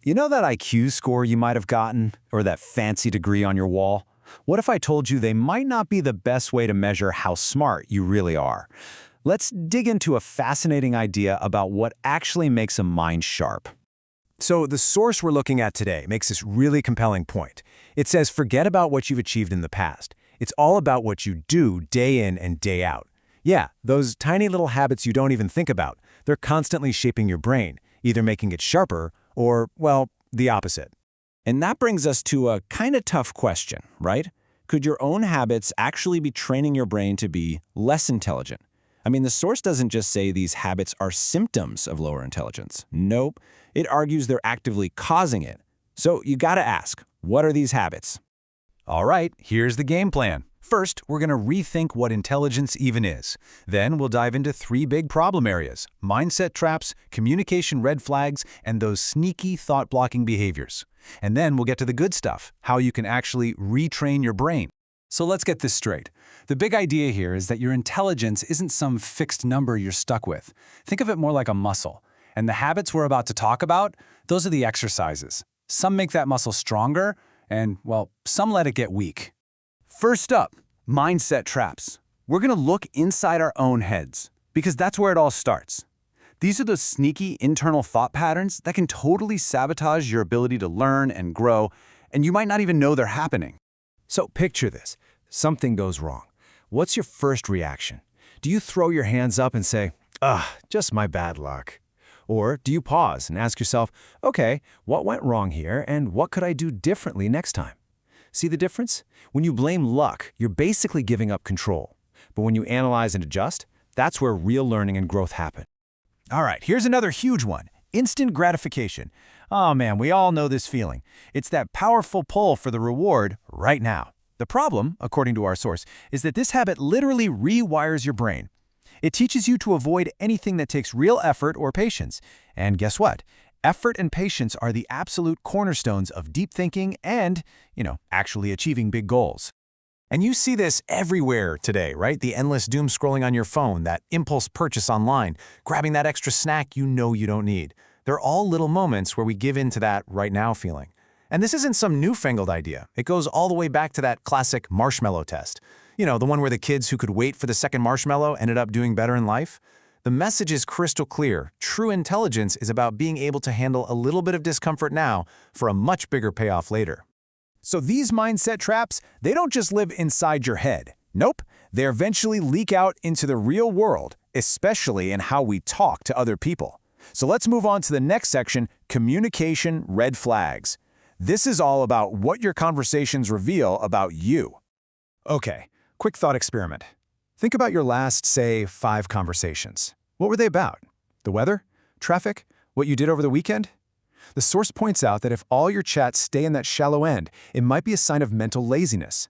You know that IQ score you might have gotten, or that fancy degree on your wall? What if I told you they might not be the best way to measure how smart you really are? Let's dig into a fascinating idea about what actually makes a mind sharp. So the source we're looking at today makes this really compelling point. It says forget about what you've achieved in the past. It's all about what you do day in and day out. Yeah, those tiny little habits you don't even think about. They're constantly shaping your brain, either making it sharper or, well, the opposite. And that brings us to a kind of tough question, right? Could your own habits actually be training your brain to be less intelligent? I mean, the source doesn't just say these habits are symptoms of lower intelligence. Nope, it argues they're actively causing it. So you gotta ask, what are these habits? All right, here's the game plan. First, we're going to rethink what intelligence even is. Then we'll dive into 3 big problem areas: mindset traps, communication red flags, and those sneaky thought-blocking behaviors. And then we'll get to the good stuff, how you can actually retrain your brain. So let's get this straight. The big idea here is that your intelligence isn't some fixed number you're stuck with. Think of it more like a muscle. And the habits we're about to talk about, those are the exercises. Some make that muscle stronger, and, well, some let it get weak. First up, mindset traps. We're going to look inside our own heads, because that's where it all starts. These are those sneaky internal thought patterns that can totally sabotage your ability to learn and grow, and you might not even know they're happening. So picture this. Something goes wrong. What's your first reaction? Do you throw your hands up and say, just my bad luck? Or do you pause and ask yourself, okay, what went wrong here and what could I do differently next time? See the difference? When you blame luck, you're basically giving up control. But when you analyze and adjust, that's where real learning and growth happen. All right, here's another huge one: instant gratification. Oh man, we all know this feeling. It's that powerful pull for the reward right now. The problem, according to our source, is that this habit literally rewires your brain. It teaches you to avoid anything that takes real effort or patience. And guess what? Effort and patience are the absolute cornerstones of deep thinking and, actually achieving big goals. And you see this everywhere today, right? The endless doom scrolling on your phone, that impulse purchase online, grabbing that extra snack you know you don't need. They're all little moments where we give in to that right now feeling. And this isn't some newfangled idea. It goes all the way back to that classic marshmallow test. The one where the kids who could wait for the second marshmallow ended up doing better in life. The message is crystal clear. True intelligence is about being able to handle a little bit of discomfort now for a much bigger payoff later. So these mindset traps, they don't just live inside your head. Nope, they eventually leak out into the real world, especially in how we talk to other people. So let's move on to the next section, communication red flags. This is all about what your conversations reveal about you. Okay, quick thought experiment. Think about your last, say, 5 conversations. What were they about? The weather? Traffic? What you did over the weekend? The source points out that if all your chats stay in that shallow end, it might be a sign of mental laziness.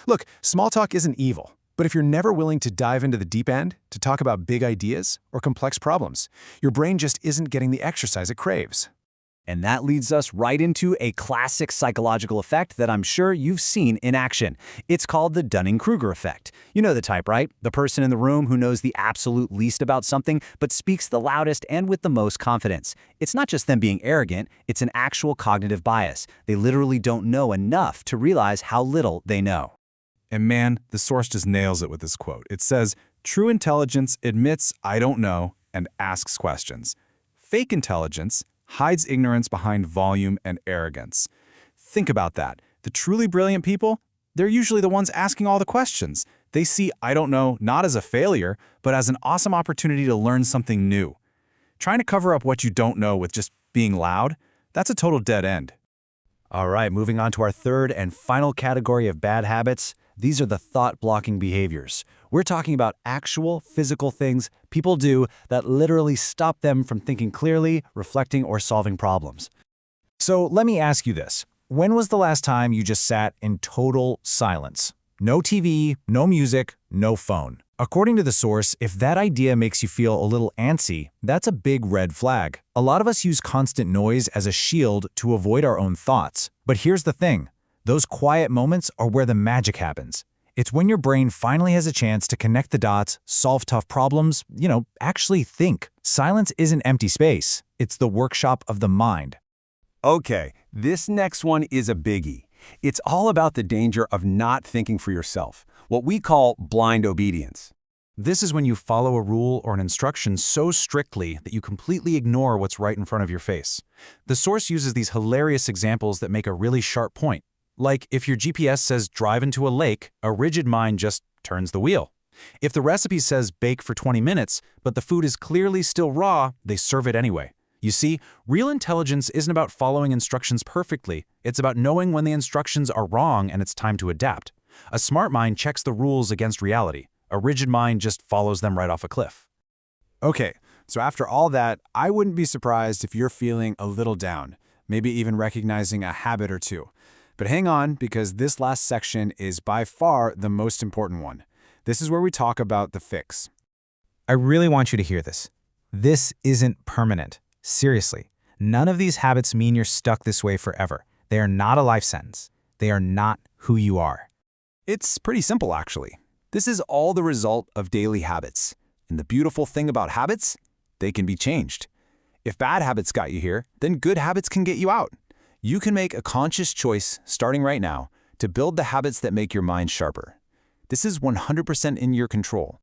Look, small talk isn't evil, but if you're never willing to dive into the deep end, to talk about big ideas or complex problems, your brain just isn't getting the exercise it craves. And that leads us right into a classic psychological effect that I'm sure you've seen in action. It's called the Dunning-Kruger effect. You know the type, right? The person in the room who knows the absolute least about something, but speaks the loudest and with the most confidence. It's not just them being arrogant, it's an actual cognitive bias. They literally don't know enough to realize how little they know. And man, the source just nails it with this quote. It says, "True intelligence admits I don't know and asks questions. Fake intelligence hides ignorance behind volume and arrogance." Think about that. The truly brilliant people, they're usually the ones asking all the questions. They see "I don't know" not as a failure, but as an awesome opportunity to learn something new. Trying to cover up what you don't know with just being loud, that's a total dead end. All right, moving on to our third and final category of bad habits. These are the thought-blocking behaviors. We're talking about actual physical things people do that literally stop them from thinking clearly, reflecting, or solving problems. So let me ask you this. When was the last time you just sat in total silence? No TV, no music, no phone. According to the source, if that idea makes you feel a little antsy, that's a big red flag. A lot of us use constant noise as a shield to avoid our own thoughts. But here's the thing. Those quiet moments are where the magic happens. It's when your brain finally has a chance to connect the dots, solve tough problems, actually think. Silence isn't empty space. It's the workshop of the mind. Okay, this next one is a biggie. It's all about the danger of not thinking for yourself, what we call blind obedience. This is when you follow a rule or an instruction so strictly that you completely ignore what's right in front of your face. The source uses these hilarious examples that make a really sharp point. Like, if your GPS says drive into a lake, a rigid mind just turns the wheel. If the recipe says bake for 20 minutes, but the food is clearly still raw, they serve it anyway. You see, real intelligence isn't about following instructions perfectly. It's about knowing when the instructions are wrong and it's time to adapt. A smart mind checks the rules against reality. A rigid mind just follows them right off a cliff. Okay, so after all that, I wouldn't be surprised if you're feeling a little down, maybe even recognizing a habit or two. But hang on, because this last section is by far the most important one. This is where we talk about the fix. I really want you to hear this. This isn't permanent. Seriously, none of these habits mean you're stuck this way forever. They are not a life sentence. They are not who you are. It's pretty simple, actually. This is all the result of daily habits. And the beautiful thing about habits, they can be changed. If bad habits got you here, then good habits can get you out. You can make a conscious choice, starting right now, to build the habits that make your mind sharper. This is 100% in your control.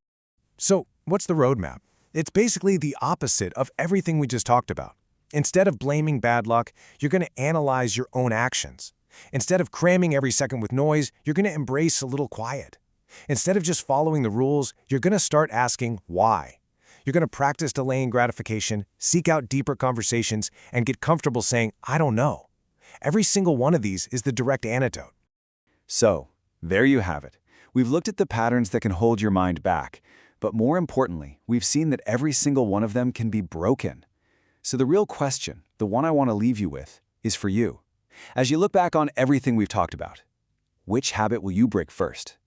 So, what's the roadmap? It's basically the opposite of everything we just talked about. Instead of blaming bad luck, you're going to analyze your own actions. Instead of cramming every second with noise, you're going to embrace a little quiet. Instead of just following the rules, you're going to start asking why. You're going to practice delaying gratification, seek out deeper conversations, and get comfortable saying, I don't know. Every single one of these is the direct antidote. So, there you have it. We've looked at the patterns that can hold your mind back, but more importantly, we've seen that every single one of them can be broken. So the real question, the one I want to leave you with, is for you. As you look back on everything we've talked about, which habit will you break first?